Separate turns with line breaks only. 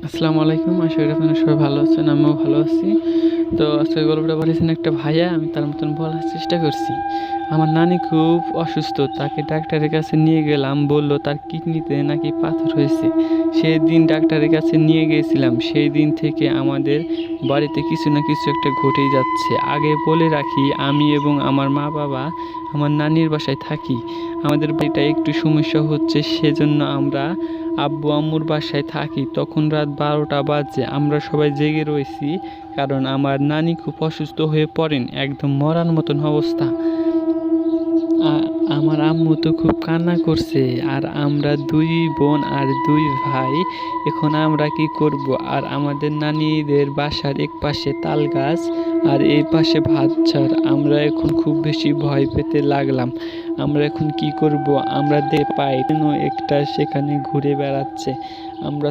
আসসালামু আলাইকুম। আশা করি আপনারা সবাই ভালো আছেন। আমিও ভালো আছি। তো আজকের গল্পটা পাঠিয়েছেন একটা ভাইয়া। আমি তার মতন বলার চেষ্টা করছি। আমার নানি খুব অসুস্থ। তাকে ডাক্তারের কাছে নিয়ে গেলাম। বলল তার কিডনিতে নাকি পাথর হয়েছে। সেদিন ডাক্তারের কাছে নিয়ে গিয়েছিলাম। সেই দিন থেকে আমাদের বাড়িতে কিছু না কিছু একটা ঘটেই যাচ্ছে। আগে বলে রাখি, আমি এবং আমার মা-বাবা আমার নানির বাসায় থাকি। আমাদের বাড়িটা একটু সমস্যা হচ্ছে, সেজন্য আমরা আব্বু আম্মুর বাসায় থাকি। তখন রাত 12টা বাজে। আমরা সবাই জেগে রয়েছি, কারণ আমার নানি খুব অসুস্থ হয়ে পড়েন, একদম মরার মতন অবস্থা। আমার আম্মু তো খুব কান্না করছে, আর আমরা 2 বোন আর 2 ভাই। এখন আমরা কি করব? আর আমাদের নানিদের বাসার এক পাশে তাল গাছ আর এই পাশে ভাতঝাড়। আমরা এখন খুব বেশি ভয় পেতে লাগলাম। আমরা এখন কি করব? আমরা পাই যেন একটা সেখানে ঘুরে বেড়াচ্ছে। আমরা